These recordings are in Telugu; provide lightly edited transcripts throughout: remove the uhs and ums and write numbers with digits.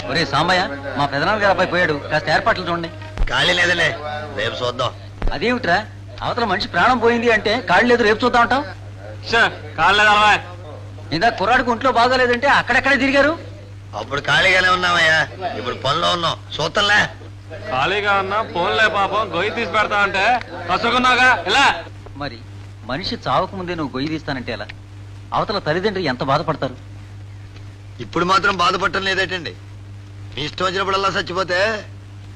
ఒరే సాంబయ్య, మా పెదనాన్న గారు అబ్బాయి పోయాడు, కాస్త ఏర్పాట్లు చూడండి. ఖాళీ లేదులే, రేపు చూద్దాం. అదేమిట్రా, అవతల మనిషి ప్రాణం పోయింది అంటే కాళ్ళు లేదు రేపు చూద్దాం అంటావు? ఇందా కుర్రాడికి ఒంట్లో బాగోలేదంటే అక్కడెక్కడే తిరిగారు. అప్పుడు ఖాళీగానే ఉన్నామయ్యా, ఇప్పుడు పనిలో ఉన్నాం, చూద్దాంలే. ఖాళీగా ఉన్నా ఫోన్లే పాపం, గొయ్యి తీసి పెడతా అంటే కసుకున్నాగా ఇలా. మరి మనిషి చావక ముందే నువ్వు గొయ్యి తీస్తానంటే ఎలా? అవతల తల్లిదండ్రులు ఎంత బాధపడతారు? ఇప్పుడు మాత్రం బాధపడటం లేదేటండి? మీ ఇష్టం వచ్చినప్పుడల్లా చచ్చిపోతే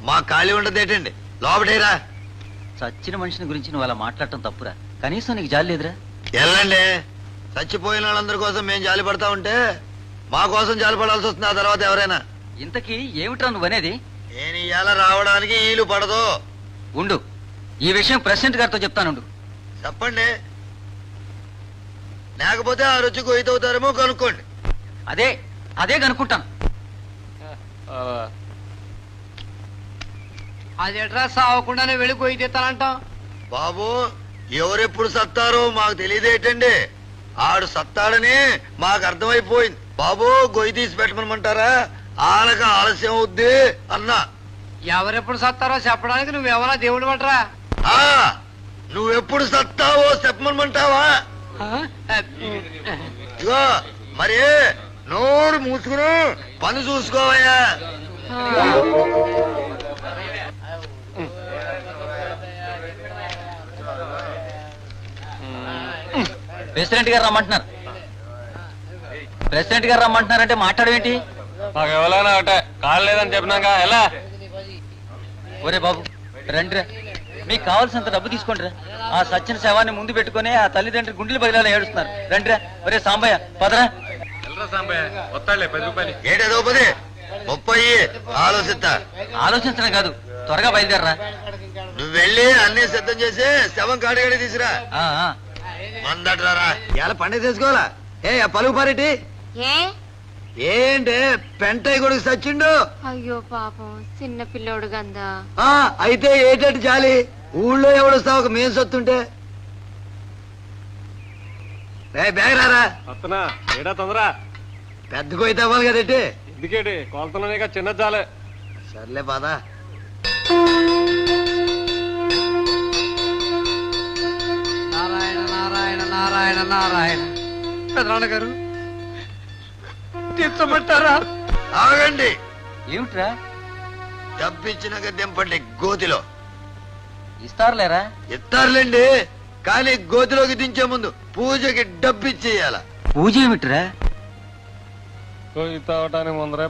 మా ఖాళీ ఉండదేటండి? లోపటేరా. చచ్చిన మనిషిని గురించి నువ్వు అలా మాట్లాడటం తప్పురా. కనీసం నీకు జాలి లేదురా? వెళ్ళండి, చచ్చిపోయిన వాళ్ళందరి కోసం మేము జాలి పడతా ఉంటే మా కోసం జాలి పడాల్సి వస్తుంది ఆ తర్వాత ఎవరైనా. ఇంతకీ ఏమిట్రా నువ్వనేది? నేను ఇవాళ రావడానికి వీలు పడదు. ఉండు, ఈ విషయం ప్రెసిడెంట్ గారితో చెప్తానుండు. చెప్పండి, లేకపోతే ఆ రుచి గొయ్యితవుతారేమో కనుక్కోండి. అదే అదే కనుక్కుంటాను. అదేట్రా సావకుండానే వెళ్ళి గొయ్యి తీస్తానంటాం? బాబు, ఎవరెప్పుడు సత్తారో మాకు తెలియదేటండి. ఆడు సత్తాడని మాకు అర్థమైపోయింది. బాబు, గొయ్యి తీసి పెట్టమనమంటారా? ఆనక ఆలస్యం అవుద్ది అన్నా. ఎవరెప్పుడు సత్తారో చెప్పడానికి నువ్వెవరా దేవుడు పట్టరా? ఆ, నువ్వెప్పుడు సత్తావో చెప్పమనమంటావా? ఇగో మరి నోరు మూసుకుని పని చూసుకోవయ్యా. ప్రెసిడెంట్ గారు రమ్మంటున్నారు. ప్రెసిడెంట్ గారు రమ్మంటున్నారంటే మాట్లాడేంటి? మాకు ఎవరైనా ఒకటే, కాళ్ళు లేదని చెప్పినాక ఎలా? ఒరే బాబు, రండిరా, మీకు కావాల్సినంత డబ్బు తీసుకోండిరా. ఆ సచ్చిన శవాన్ని ముందు పెట్టుకుని ఆ తల్లిదండ్రులు గుండెలు బదిలాలు ఏడుస్తున్నారు. రండిరా. ఒరే సాంబయ్య, పదరా. ఏటేదో 10 30 ఆలోచిస్తా. ఆలోచించడం కాదు, త్వరగా బయలుదేరరా. నువ్వు వెళ్ళి అన్ని సిద్ధం చేసి శవం కాడిగడి తీసురా. మందట్రారా, ఇలా పండుగ చేసుకోవాలా? ఏ పలుగు పారేటి ఏంటే పెంటయ్య కొడుకు సచ్చిండు. అయ్యో పాపం, చిన్న పిల్లోడు గందా. అయితే ఏటట్టు చాలి, ఊళ్ళో ఎవడొస్తావు ఒక మేం సొత్తుంటే. బ్యాగ్ రారా. వస్తున్నా, ఏడా తొందర. పెద్ద కొయ్యి తవ్వాలి కదటి. ఎందుకేటి, కొలతలోనే చిన్న చాలే. సర్లే బాధ. నారాయణ నారాయణ నారాయణ నారాయణ. పెదనాన్న గారు తీర్చమంటారా? ఆగండి. ఏమిట్రా? డబ్బిచ్చిన దింపండి గోతిలో. ఇస్తారులేరా? ఇస్తారులేండి, కానీ గోతిలోకి దించే ముందు పూజకి డబ్బిచ్చేయాల. పూజ ఏమిట్రా? గొయ్యి తవ్వటానికి ముందరే